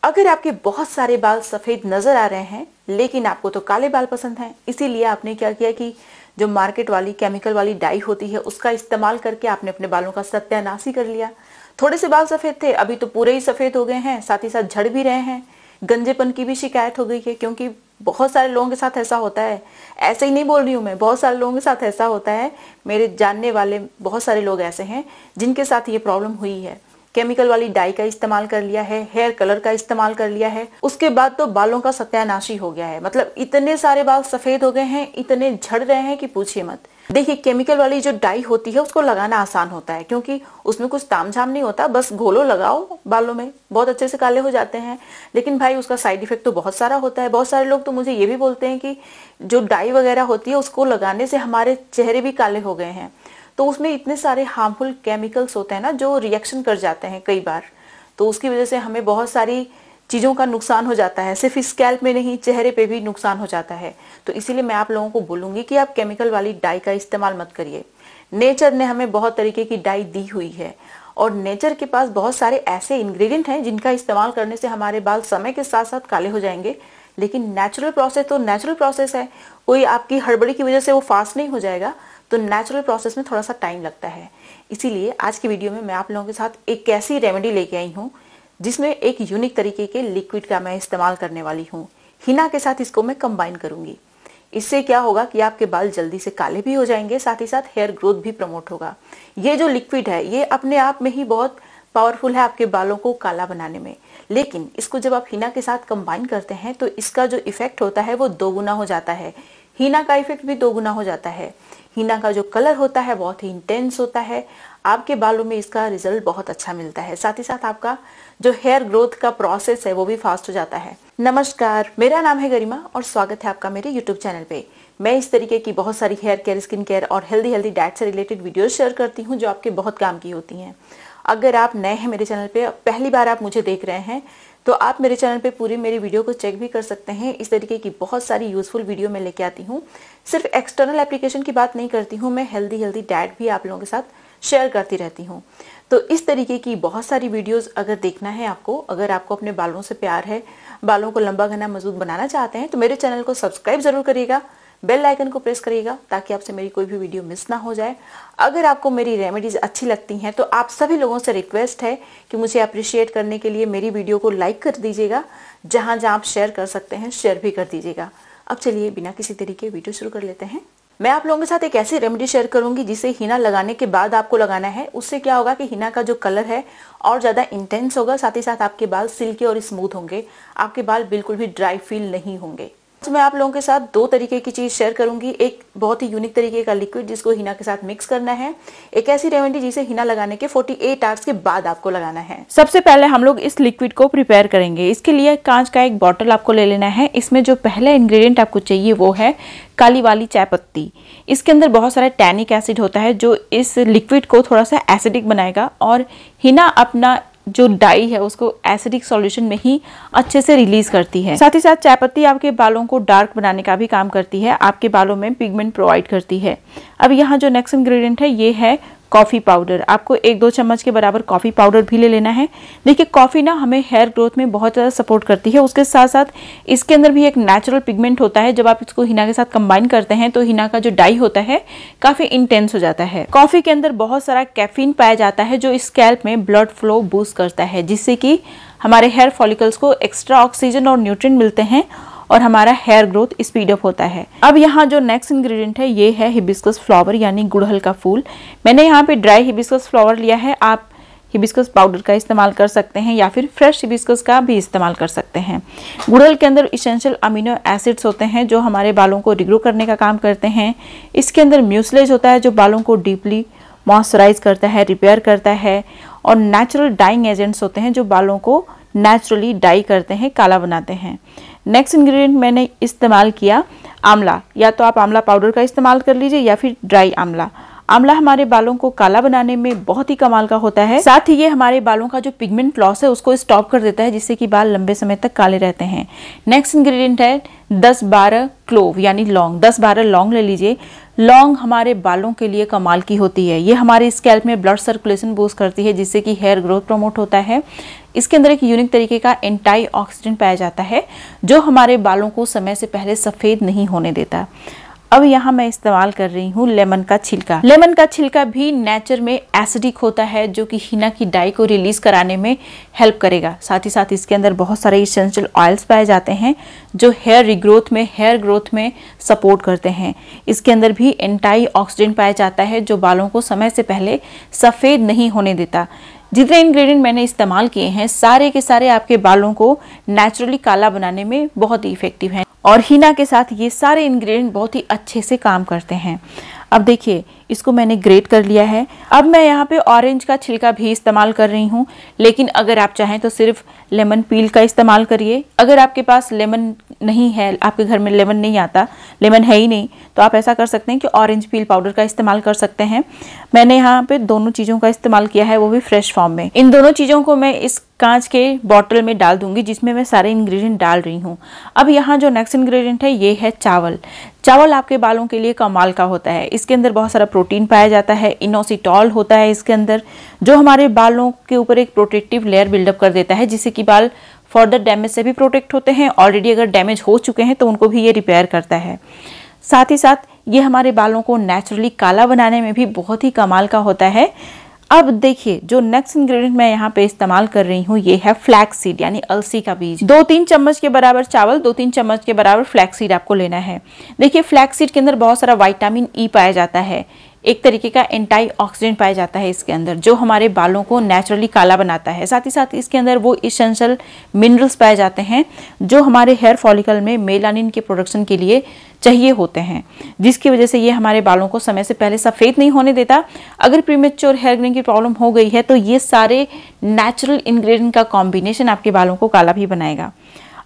अगर आपके बहुत सारे बाल सफेद नजर आ रहे हैं लेकिन आपको तो काले बाल पसंद हैं, इसीलिए आपने क्या किया कि जो मार्केट वाली केमिकल वाली डाई होती है उसका इस्तेमाल करके आपने अपने बालों का सत्यानाश ही कर लिया। थोड़े से बाल सफेद थे, अभी तो पूरे ही सफेद हो गए हैं, साथ ही साथ झड़ भी रहे हैं, गंजेपन की भी शिकायत हो गई है। क्योंकि बहुत सारे लोगों के साथ ऐसा होता है, ऐसे ही नहीं बोल रही हूँ मैं, बहुत सारे लोगों के साथ ऐसा होता है। मेरे जानने वाले बहुत सारे लोग ऐसे हैं जिनके साथ ये प्रॉब्लम हुई है। केमिकल वाली डाई का इस्तेमाल कर लिया है, हेयर कलर का इस्तेमाल कर लिया है, उसके बाद तो बालों का सत्यानाश ही हो गया है। मतलब इतने सारे बाल सफेद हो गए हैं, इतने झड़ रहे हैं कि पूछिए मत। देखिए, केमिकल वाली जो डाई होती है उसको लगाना आसान होता है क्योंकि उसमें कुछ तामझाम नहीं होता, बस घोलो लगाओ बालों में, बहुत अच्छे से काले हो जाते हैं। लेकिन भाई उसका साइड इफेक्ट तो बहुत सारा होता है। बहुत सारे लोग तो मुझे ये भी बोलते हैं कि जो डाई वगैरह होती है उसको लगाने से हमारे चेहरे भी काले हो गए हैं। तो उसमें इतने सारे हार्मफुल केमिकल्स होते हैं ना जो रिएक्शन कर जाते हैं कई बार, तो उसकी वजह से हमें बहुत सारी चीज़ों का नुकसान हो जाता है। सिर्फ स्कैल्प में नहीं, चेहरे पे भी नुकसान हो जाता है। तो इसीलिए मैं आप लोगों को बोलूंगी कि आप केमिकल वाली डाई का इस्तेमाल मत करिए। नेचर ने हमें बहुत तरीके की डाई दी हुई है और नेचर के पास बहुत सारे ऐसे इंग्रेडिएंट हैं जिनका इस्तेमाल करने से हमारे बाल समय के साथ साथ काले हो जाएंगे। लेकिन नेचुरल प्रोसेस तो नेचुरल प्रोसेस है, कोई आपकी हड़बड़ी की वजह से वो फास्ट नहीं हो जाएगा। तो नेचुरल प्रोसेस में थोड़ा सा टाइम लगता है। इसीलिए आज की वीडियो में मैं आप लोगों के साथ एक ऐसी रेमेडी लेके आई हूँ जिसमें एक यूनिक तरीके के लिक्विड का मैं इस्तेमाल करने वाली हूँ। हिना के साथ इसको मैं कंबाइन करूंगी। इससे क्या होगा कि आपके बाल जल्दी से काले भी हो जाएंगे, साथ ही साथ हेयर ग्रोथ भी प्रमोट होगा। ये जो लिक्विड है ये अपने आप में ही बहुत पावरफुल है आपके बालों को काला बनाने में। लेकिन इसको जब आप हिना के साथ कंबाइन करते हैं तो इसका जो इफेक्ट होता है वो दोगुना हो जाता है। हिना का इफेक्ट भी दोगुना हो जाता है। हिना का जो कलर होता है बहुत ही इंटेंस होता है। आपके बालों में इसका रिजल्ट बहुत अच्छा मिलता है। साथ ही साथ आपका जो हेयर ग्रोथ का प्रोसेस है वो भी फास्ट हो जाता है। नमस्कार, मेरा नाम है गरिमा और स्वागत है आपका मेरे यूट्यूब चैनल पे। मैं इस तरीके की बहुत सारी हेयर केयर, स्किन केयर और हेल्दी डाइट से रिलेटेड वीडियोस शेयर करती हूँ जो आपके बहुत काम की होती हैं। अगर आप नए हैं मेरे चैनल पे, पहली बार आप मुझे देख रहे हैं, तो आप मेरे चैनल पे पूरी मेरी वीडियो को चेक भी कर सकते हैं। इस तरीके की बहुत सारी यूजफुल वीडियो मैं लेके आती हूँ। सिर्फ एक्सटर्नल एप्लीकेशन की बात नहीं करती हूँ, मैं हेल्दी डाइट भी आप लोगों के साथ शेयर करती रहती हूँ। तो इस तरीके की बहुत सारी वीडियोस अगर देखना है आपको, अगर आपको अपने बालों से प्यार है, बालों को लंबा घना मजबूत बनाना चाहते हैं, तो मेरे चैनल को सब्सक्राइब जरूर करिएगा, बेल आइकन को प्रेस करिएगा ताकि आपसे मेरी कोई भी वीडियो मिस ना हो जाए। अगर आपको मेरी रेमेडीज अच्छी लगती हैं तो आप सभी लोगों से रिक्वेस्ट है कि मुझे अप्रिशिएट करने के लिए मेरी वीडियो को लाइक कर दीजिएगा। जहां जहां आप शेयर कर सकते हैं शेयर भी कर दीजिएगा। अब चलिए बिना किसी तरीके वीडियो शुरू कर लेते हैं। मैं आप लोगों के साथ एक ऐसी रेमेडी शेयर करूंगी जिसे हिना लगाने के बाद आपको लगाना है। उससे क्या होगा कि हिना का जो कलर है और ज्यादा इंटेंस होगा, साथ ही साथ आपके बाल सिल्की और स्मूथ होंगे, आपके बाल बिल्कुल भी ड्राई फील नहीं होंगे। तो मैं आप लोगों के साथ दो तरीके की चीज शेयर करूंगी। एक बहुत ही यूनिक तरीके का लिक्विड जिसको हिना के साथ मिक्स करना है, एक ऐसी रेमेडी जिसे हिना लगाने के 48 आवर्स के बाद आपको लगाना है। सबसे पहले हम लोग इस लिक्विड को प्रिपेयर करेंगे। इसके लिए कांच का एक बॉटल आपको ले लेना है। इसमें जो पहला इंग्रेडिएंट आपको चाहिए वो है काली वाली चाय पत्ती। इसके अंदर बहुत सारा टैनिक एसिड होता है जो इस लिक्विड को थोड़ा सा एसिडिक बनाएगा और हिना अपना जो डाई है उसको एसिडिक सॉल्यूशन में ही अच्छे से रिलीज करती है। साथ ही साथ चाय पत्ती आपके बालों को डार्क बनाने का भी काम करती है, आपके बालों में पिगमेंट प्रोवाइड करती है। अब यहाँ जो नेक्स्ट इंग्रेडिएंट है ये है कॉफी पाउडर। आपको 1-2 चम्मच के बराबर कॉफी पाउडर भी ले लेना है। देखिए, कॉफी ना हमें हेयर ग्रोथ में बहुत ज़्यादा सपोर्ट करती है। उसके साथ साथ इसके अंदर भी एक नेचुरल पिगमेंट होता है। जब आप इसको हिना के साथ कंबाइन करते हैं तो हिना का जो डाई होता है काफ़ी इंटेंस हो जाता है। कॉफी के अंदर बहुत सारा कैफीन पाया जाता है जो स्कैल्प में ब्लड फ्लो बूस्ट करता है, जिससे कि हमारे हेयर फॉलिकल्स को एक्स्ट्रा ऑक्सीजन और न्यूट्रिएंट मिलते हैं और हमारा हेयर ग्रोथ स्पीड अप होता है। अब यहाँ जो नेक्स्ट इंग्रेडिएंट है ये है हिबिस्कस फ्लावर यानी गुड़हल का फूल। मैंने यहाँ पे ड्राई हिबिस्कस फ्लावर लिया है। आप हिबिस्कस पाउडर का इस्तेमाल कर सकते हैं या फिर फ्रेश हिबिस्कस का भी इस्तेमाल कर सकते हैं। गुड़हल के अंदर इसेंशियल अमीनो एसिड्स होते हैं जो हमारे बालों को रिग्रो करने का काम करते हैं। इसके अंदर म्यूसिलेज होता है जो बालों को डीपली मॉइस्चराइज करता है, रिपेयर करता है, और नेचुरल डाइंग एजेंट्स होते हैं जो बालों को नेचुरली डाई करते हैं, काला बनाते हैं। नेक्स्ट इंग्रेडिएंट मैंने इस्तेमाल किया आंवला। या तो आप आंवला पाउडर का इस्तेमाल कर लीजिए या फिर ड्राई आंवला। आंवला हमारे बालों को काला बनाने में बहुत ही कमाल का होता है। साथ ही ये हमारे बालों का जो पिगमेंट लॉस है उसको स्टॉप कर देता है, जिससे कि बाल लंबे समय तक काले रहते हैं। नेक्स्ट इंग्रेडिएंट है 10-12 क्लोव यानी लौंग। 10-12 लौंग ले लीजिए। लौंग हमारे बालों के लिए कमाल की होती है। ये हमारे स्कैल्प में ब्लड सर्कुलेशन बूस्ट करती है, जिससे कि हेयर ग्रोथ प्रमोट होता है। इसके अंदर एक यूनिक तरीके का एंटीऑक्सीडेंट पाया जाता है, जो हमारे बालों को समय से पहले सफेद नहीं होने देता। अब यहाँ मैं इस्तेमाल कर रही हूँ लेमन का छिलका। लेमन का छिलका भी नेचर में एसिडिक होता है, जो कि हिना की डाई को रिलीज कराने में हेल्प करेगा। साथ ही साथ इसके अंदर बहुत सारे इसेंशियल ऑयल्स पाए जाते हैं, जो हेयर ग्रोथ में सपोर्ट करते हैं। इसके अंदर भी एंटीऑक्सीडेंट पाया जाता है, जो बालों को समय से पहले सफ़ेद नहीं होने देता। जितने इंग्रेडिएंट मैंने इस्तेमाल किए हैं, सारे के सारे आपके बालों को नेचुरली काला बनाने में बहुत ही इफेक्टिव हैं, और हिना के साथ ये सारे इंग्रेडिएंट बहुत ही अच्छे से काम करते हैं। अब देखिए, इसको मैंने ग्रेट कर लिया है। अब मैं यहाँ पे ऑरेंज का छिलका भी इस्तेमाल कर रही हूँ, लेकिन अगर आप चाहें तो सिर्फ लेमन पील का इस्तेमाल करिए। अगर आपके पास लेमन नहीं है, आपके घर में लेमन नहीं आता, लेमन है ही नहीं, तो आप ऐसा कर सकते हैं कि ऑरेंज पील पाउडर का इस्तेमाल कर सकते हैं। मैंने यहाँ पे दोनों चीज़ों का इस्तेमाल किया है, वो भी फ्रेश फॉर्म में। इन दोनों चीज़ों को मैं इस कांच के बॉटल में डाल दूंगी, जिसमें मैं सारे इंग्रेडिएंट डाल रही हूँ। अब यहाँ जो नेक्स्ट इंग्रेडिएंट है, ये है चावल। चावल आपके बालों के लिए कमाल का होता है। इसके अंदर बहुत सारा प्रोटीन पाया जाता है, इनोसिटॉल होता है इसके अंदर, जो हमारे बालों के ऊपर एक प्रोटेक्टिव लेयर बिल्डअप कर देता है, जिससे कि बाल फर्दर डैमेज से भी प्रोटेक्ट होते हैं। ऑलरेडी अगर डैमेज हो चुके हैं तो उनको भी ये रिपेयर करता है। साथ ही साथ ये हमारे बालों को नेचुरली काला बनाने में भी बहुत ही कमाल का होता है। अब देखिए, जो नेक्स्ट इंग्रेडिएंट मैं यहाँ पे इस्तेमाल कर रही हूँ, ये है फ्लैक्स सीड, यानी अलसी का बीज। 2-3 चम्मच के बराबर चावल, 2-3 चम्मच के बराबर फ्लैक्स सीड आपको लेना है। देखिए, फ्लैक्स सीड के अंदर बहुत सारा विटामिन ई पाया जाता है, एक तरीके का एंटीऑक्सीडेंट पाया जाता है इसके अंदर, जो हमारे बालों को नेचुरली काला बनाता है। साथ ही साथ इसके अंदर वो इसेंशियल मिनरल्स पाए जाते हैं, जो हमारे हेयर फॉलिकल में मेलानिन के प्रोडक्शन के लिए चाहिए होते हैं, जिसकी वजह से ये हमारे बालों को समय से पहले सफ़ेद नहीं होने देता। अगर प्रीमेच्योर हेयर ग्रेइंग की प्रॉब्लम हो गई है, तो ये सारे नेचुरल इंग्रेडिएंट का कॉम्बिनेशन आपके बालों को काला भी बनाएगा।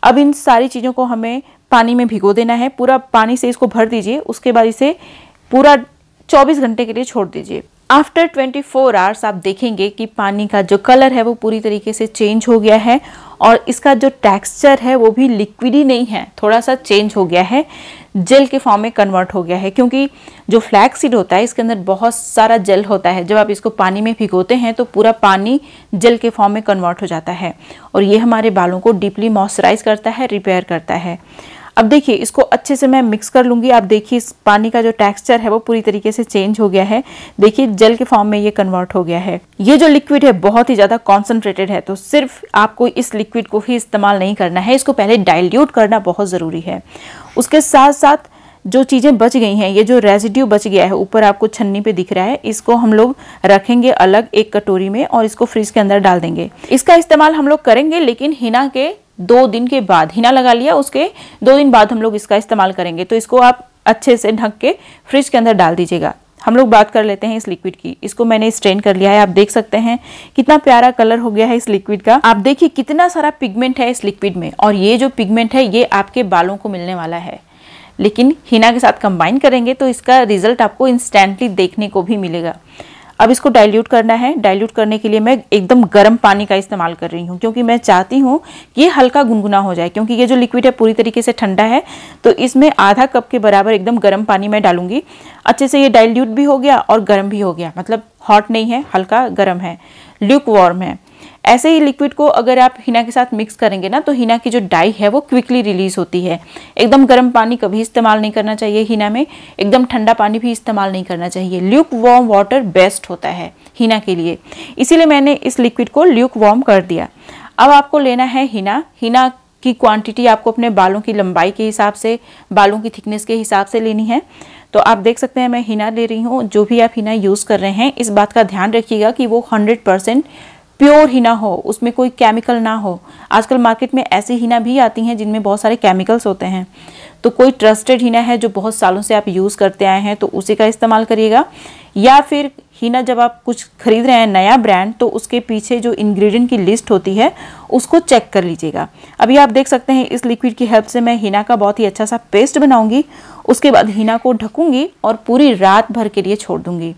अब इन सारी चीज़ों को हमें पानी में भिगो देना है। पूरा पानी से इसको भर दीजिए, उसके बाद इसे पूरा 24 घंटे के लिए छोड़ दीजिए। आफ्टर 24 आवर्स आप देखेंगे कि पानी का जो कलर है वो पूरी तरीके से चेंज हो गया है, और इसका जो टेक्सचर है वो भी लिक्विड ही नहीं है, थोड़ा सा चेंज हो गया है, जेल के फॉर्म में कन्वर्ट हो गया है। क्योंकि जो फ्लैक्स सीड होता है, इसके अंदर बहुत सारा जेल होता है। जब आप इसको पानी में भिगोते हैं तो पूरा पानी जेल के फॉर्म में कन्वर्ट हो जाता है, और ये हमारे बालों को डीपली मॉइस्चराइज करता है, रिपेयर करता है। अब देखिए, इसको अच्छे से मैं मिक्स कर लूँगी। आप देखिए, इस पानी का जो टेक्सचर है वो पूरी तरीके से चेंज हो गया है। देखिए, जेल के फॉर्म में ये कन्वर्ट हो गया है। ये जो लिक्विड है बहुत ही ज़्यादा कॉन्सेंट्रेटेड है, तो सिर्फ आपको इस लिक्विड को ही इस्तेमाल नहीं करना है, इसको पहले डाइल्यूट करना बहुत ज़रूरी है। उसके साथ साथ जो चीज़ें बच गई हैं, ये जो रेजिड्यू बच गया है, ऊपर आपको छन्नी पे दिख रहा है, इसको हम लोग रखेंगे अलग एक कटोरी में, और इसको फ्रिज के अंदर डाल देंगे। इसका इस्तेमाल हम लोग करेंगे, लेकिन हिना के 2 दिन के बाद, हिना लगा लिया उसके 2 दिन बाद हम लोग इसका इस्तेमाल करेंगे। तो इसको आप अच्छे से ढक के फ्रिज के अंदर डाल दीजिएगा। हम लोग बात कर लेते हैं इस लिक्विड की। इसको मैंने स्ट्रेन कर लिया है, आप देख सकते हैं कितना प्यारा कलर हो गया है इस लिक्विड का। आप देखिए कितना सारा पिगमेंट है इस लिक्विड में, और ये जो पिगमेंट है ये आपके बालों को मिलने वाला है, लेकिन हिना के साथ कंबाइन करेंगे तो इसका रिजल्ट आपको इंस्टेंटली देखने को भी मिलेगा। अब इसको डाइल्यूट करना है। डाइल्यूट करने के लिए मैं एकदम गर्म पानी का इस्तेमाल कर रही हूँ, क्योंकि मैं चाहती हूँ कि ये हल्का गुनगुना हो जाए। क्योंकि ये जो लिक्विड है पूरी तरीके से ठंडा है, तो इसमें आधा कप के बराबर एकदम गर्म पानी मैं डालूंगी। अच्छे से ये डाइल्यूट भी हो गया और गर्म भी हो गया, मतलब हॉट नहीं है, हल्का गर्म है, ल्यूक वार्म है। ऐसे ही लिक्विड को अगर आप हिना के साथ मिक्स करेंगे ना, तो हिना की जो डाई है वो क्विकली रिलीज होती है। एकदम गर्म पानी कभी इस्तेमाल नहीं करना चाहिए हिना में, एकदम ठंडा पानी भी इस्तेमाल नहीं करना चाहिए। ल्यूक वार्म वाटर बेस्ट होता है हिना के लिए, इसीलिए मैंने इस लिक्विड को ल्यूक वार्म कर दिया। अब आपको लेना है हिना। हिना की क्वांटिटी आपको अपने बालों की लंबाई के हिसाब से, बालों की थिकनेस के हिसाब से लेनी है। तो आप देख सकते हैं मैं हिना ले रही हूँ। जो भी आप हिना यूज़ कर रहे हैं, इस बात का ध्यान रखिएगा कि वो 100% प्योर हिना हो, उसमें कोई केमिकल ना हो। आजकल मार्केट में ऐसी हिना भी आती हैं जिनमें बहुत सारे केमिकल्स होते हैं। तो कोई ट्रस्टेड हिना है जो बहुत सालों से आप यूज़ करते आए हैं, तो उसी का इस्तेमाल करिएगा। या फिर हिना जब आप कुछ खरीद रहे हैं नया ब्रांड, तो उसके पीछे जो इंग्रेडिएंट की लिस्ट होती है उसको चेक कर लीजिएगा। अभी आप देख सकते हैं इस लिक्विड की हेल्प से मैं हिना का बहुत ही अच्छा सा पेस्ट बनाऊंगी। उसके बाद हिना को ढकूंगी और पूरी रात भर के लिए छोड़ दूंगी।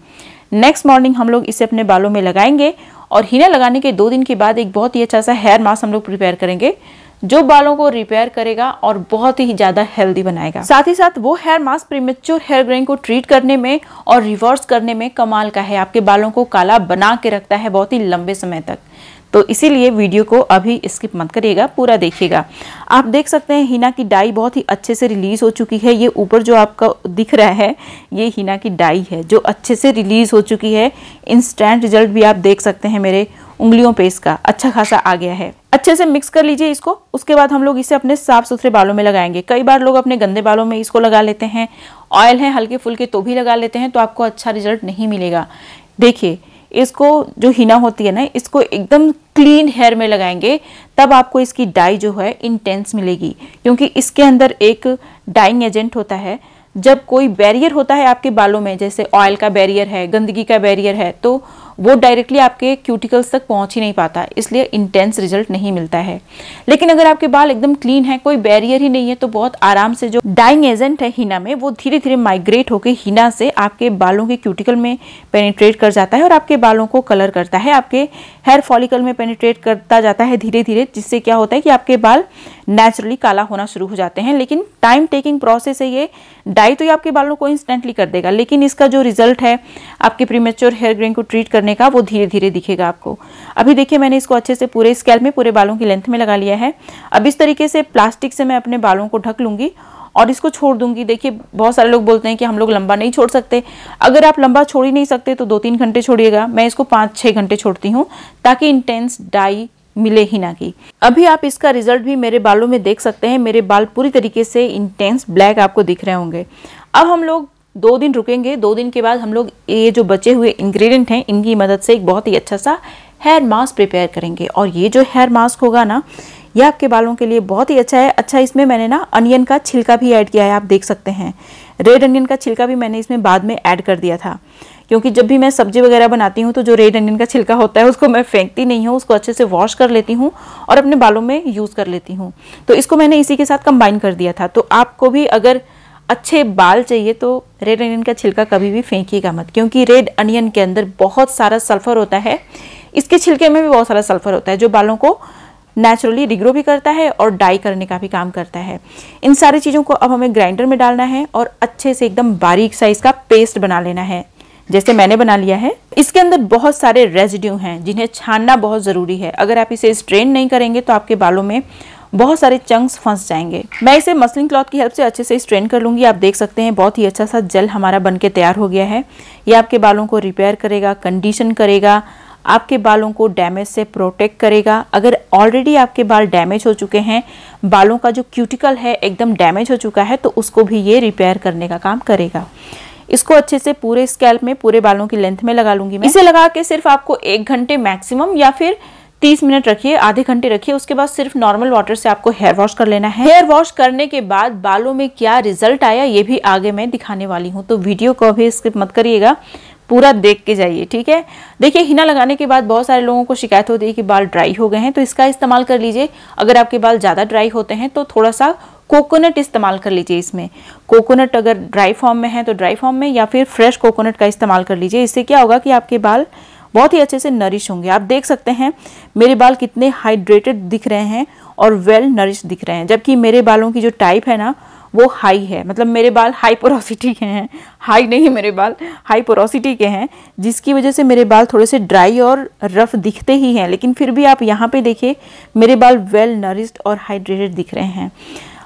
नेक्स्ट मॉर्निंग हम लोग इसे अपने बालों में लगाएंगे, और हिना लगाने के 2 दिन के बाद एक बहुत ही अच्छा सा हेयर मास्क हम लोग प्रिपेयर करेंगे, जो बालों को रिपेयर करेगा और बहुत ही ज्यादा हेल्दी बनाएगा। साथ ही साथ वो hair mask premature hair greying को ट्रीट करने में और रिवर्स करने में कमाल का है। आपके बालों को काला बना के रखता है बहुत ही लंबे समय तक। तो इसीलिए वीडियो को अभी स्किप मत करिएगा, पूरा देखिएगा। आप देख सकते हैं हिना की डाई बहुत ही अच्छे से रिलीज हो चुकी है। ये ऊपर जो आपका दिख रहा है ये हिना की डाई है जो अच्छे से रिलीज हो चुकी है। इंस्टेंट रिजल्ट भी आप देख सकते हैं मेरे उंगलियों पे इसका अच्छा खासा आ गया है। अच्छे से मिक्स कर लीजिए इसको। उसके बाद हम लोग इसे अपने साफ सुथरे बालों में लगाएंगे। कई बार लोग अपने गंदे बालों में इसको लगा लेते हैं, ऑयल है हल्के फुल्के तो भी लगा लेते हैं, तो आपको अच्छा रिजल्ट नहीं मिलेगा। देखिए इसको जो हिना होती है ना, इसको एकदम क्लीन हेयर में लगाएंगे तब आपको इसकी डाई जो है इंटेंस मिलेगी, क्योंकि इसके अंदर एक डाइंग एजेंट होता है। जब कोई बैरियर होता है आपके बालों में, जैसे ऑयल का बैरियर है, गंदगी का बैरियर है, तो वो डायरेक्टली आपके क्यूटिकल्स तक पहुंच ही नहीं पाता, इसलिए इंटेंस रिजल्ट नहीं मिलता है। लेकिन अगर आपके बाल एकदम क्लीन है, कोई बैरियर ही नहीं है, तो बहुत आराम से जो डाइंग एजेंट है हिना में वो धीरे धीरे माइग्रेट होकर हिना से आपके बालों के क्यूटिकल में पेनिट्रेट कर जाता है और आपके बालों को कलर करता है, आपके हेयर फॉलिकल में पेनिट्रेट करता जाता है धीरे धीरे, जिससे क्या होता है कि आपके बाल नेचुरली काला होना शुरू हो जाते हैं। लेकिन टाइम टेकिंग प्रोसेस है ये। डाई तो ये आपके बालों को इंस्टेंटली कर देगा, लेकिन इसका जो रिजल्ट है आपके प्रीमेच्योर हेयर ग्रेइंग को ट्रीट करने का वो धीरे धीरे दिखेगा आपको। अभी देखिए मैंने इसको अच्छे से पूरे स्कैल्प में, पूरे बालों की लेंथ में लगा लिया है। अब इस तरीके से प्लास्टिक से मैं अपने बालों को ढक लूंगी और इसको छोड़ दूंगी। देखिए बहुत सारे लोग बोलते हैं कि हम लोग लंबा नहीं छोड़ सकते। अगर आप लंबा छोड़ ही नहीं सकते तो 2-3 घंटे छोड़िएगा। मैं इसको 5-6 घंटे छोड़ती हूँ ताकि इंटेंस डाई मिले हिना की। अभी आप इसका रिजल्ट भी मेरे बालों में देख सकते हैं। मेरे बाल पूरी तरीके से इंटेंस ब्लैक आपको दिख रहे होंगे। अब हम लोग 2 दिन रुकेंगे। 2 दिन के बाद हम लोग ये जो बचे हुए इंग्रेडिएंट हैं इनकी मदद से एक बहुत ही अच्छा सा हेयर मास्क प्रिपेयर करेंगे। और ये जो हेयर मास्क होगा ना, ये आपके बालों के लिए बहुत ही अच्छा है। अच्छा, इसमें मैंने ना अनियन का छिलका भी ऐड किया है, आप देख सकते हैं। रेड अनियन का छिलका भी मैंने इसमें बाद में ऐड कर दिया था, क्योंकि जब भी मैं सब्जी वगैरह बनाती हूँ तो जो रेड अनियन का छिलका होता है उसको मैं फेंकती नहीं हूँ, उसको अच्छे से वॉश कर लेती हूँ और अपने बालों में यूज़ कर लेती हूँ। तो इसको मैंने इसी के साथ कंबाइन कर दिया था। तो आपको भी अगर अच्छे बाल चाहिए तो रेड अनियन का छिलका कभी भी फेंकिएगा मत, क्योंकि रेड अनियन के अंदर बहुत सारा सल्फर होता है। इसके छिलके में भी बहुत सारा सल्फर होता है जो बालों को नेचुरली रिग्रो भी करता है और डाई करने का भी काम करता है। इन सारी चीज़ों को अब हमें ग्राइंडर में डालना है और अच्छे से एकदम बारीक साइज का पेस्ट बना लेना है, जैसे मैंने बना लिया है। इसके अंदर बहुत सारे रेजिड्यू हैं जिन्हें छानना बहुत ज़रूरी है। अगर आप इसे स्ट्रेन नहीं करेंगे तो आपके बालों में बहुत सारे चंक्स फंस जाएंगे। मैं इसे मसलिन क्लॉथ की हेल्प से अच्छे से स्ट्रेन कर लूंगी। आप देख सकते हैं बहुत ही अच्छा सा जेल हमारा बनके तैयार हो गया है। ये आपके बालों को रिपेयर करेगा, कंडीशन करेगा, आपके बालों को डैमेज से प्रोटेक्ट करेगा। अगर ऑलरेडी आपके बाल डैमेज हो चुके हैं, बालों का जो क्यूटिकल है एकदम डैमेज हो चुका है, तो उसको भी ये रिपेयर करने का काम करेगा। इसको अच्छे से पूरे स्कैल्प में, पूरे बालों की लेंथ में लगा लूंगी मैं। इसे लगा के सिर्फ आपको 1 घंटे मैक्सिमम या फिर 30 मिनट रखिए, आधे घंटे रखिए। उसके बाद सिर्फ नॉर्मल वाटर से आपको हेयर वॉश कर लेना है। हेयर वॉश करने के बाद बालों में क्या रिजल्ट आया ये भी आगे मैं दिखाने वाली हूँ, तो वीडियो को भी स्किप मत करिएगा, पूरा देख के जाइए, ठीक है। देखिए हिना लगाने के बाद बहुत सारे लोगों को शिकायत होती है कि बाल ड्राई हो गए हैं, तो इसका इस्तेमाल कर लीजिए। अगर आपके बाल ज़्यादा ड्राई होते हैं तो थोड़ा सा कोकोनट इस्तेमाल कर लीजिए। इसमें कोकोनट अगर ड्राई फॉर्म में है तो ड्राई फॉर्म में, या फिर फ्रेश कोकोनट का इस्तेमाल कर लीजिए। इससे क्या होगा कि आपके बाल बहुत ही अच्छे से नरिश होंगे। आप देख सकते हैं मेरे बाल कितने हाइड्रेटेड दिख रहे हैं और वेल नरिश दिख रहे हैं, जबकि मेरे बालों की जो टाइप है ना वो हाई है। मतलब मेरे बाल हाई पोरोसिटी के हैं, हाई नहीं, मेरे बाल हाई पोरोसिटी के हैं, जिसकी वजह से मेरे बाल थोड़े से ड्राई और रफ दिखते ही हैं। लेकिन फिर भी आप यहाँ पे देखिए मेरे बाल वेल नरिश्ड और हाइड्रेटेड दिख रहे हैं।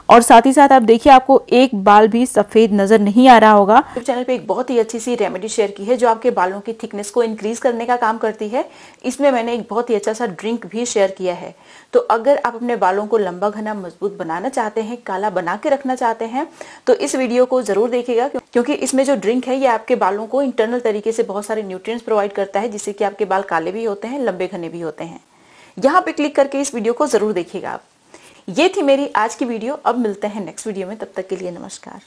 और साथ ही साथ आप देखिए आपको एक बाल भी सफेद नजर नहीं आ रहा होगा। यूट्यूब चैनल पे एक बहुत ही अच्छी सी रेमेडी शेयर की है जो आपके बालों की थिकनेस को इंक्रीज करने का काम करती है। इसमें मैंने एक बहुत ही अच्छा सा ड्रिंक भी शेयर किया है। तो अगर आप अपने बालों को लंबा घना मजबूत बनाना चाहते हैं, काला बना के रखना चाहते हैं, तो इस वीडियो को जरूर देखिएगा, क्योंकि इसमें जो ड्रिंक है ये आपके बालों को इंटरनल तरीके से बहुत सारे न्यूट्रिएंट्स प्रोवाइड करता है, जिससे कि आपके बाल काले भी होते हैं, लंबे घने भी होते हैं। यहाँ पे क्लिक करके इस वीडियो को जरूर देखिएगा आप। ये थी मेरी आज की वीडियो। अब मिलते हैं नेक्स्ट वीडियो में, तब तक के लिए नमस्कार।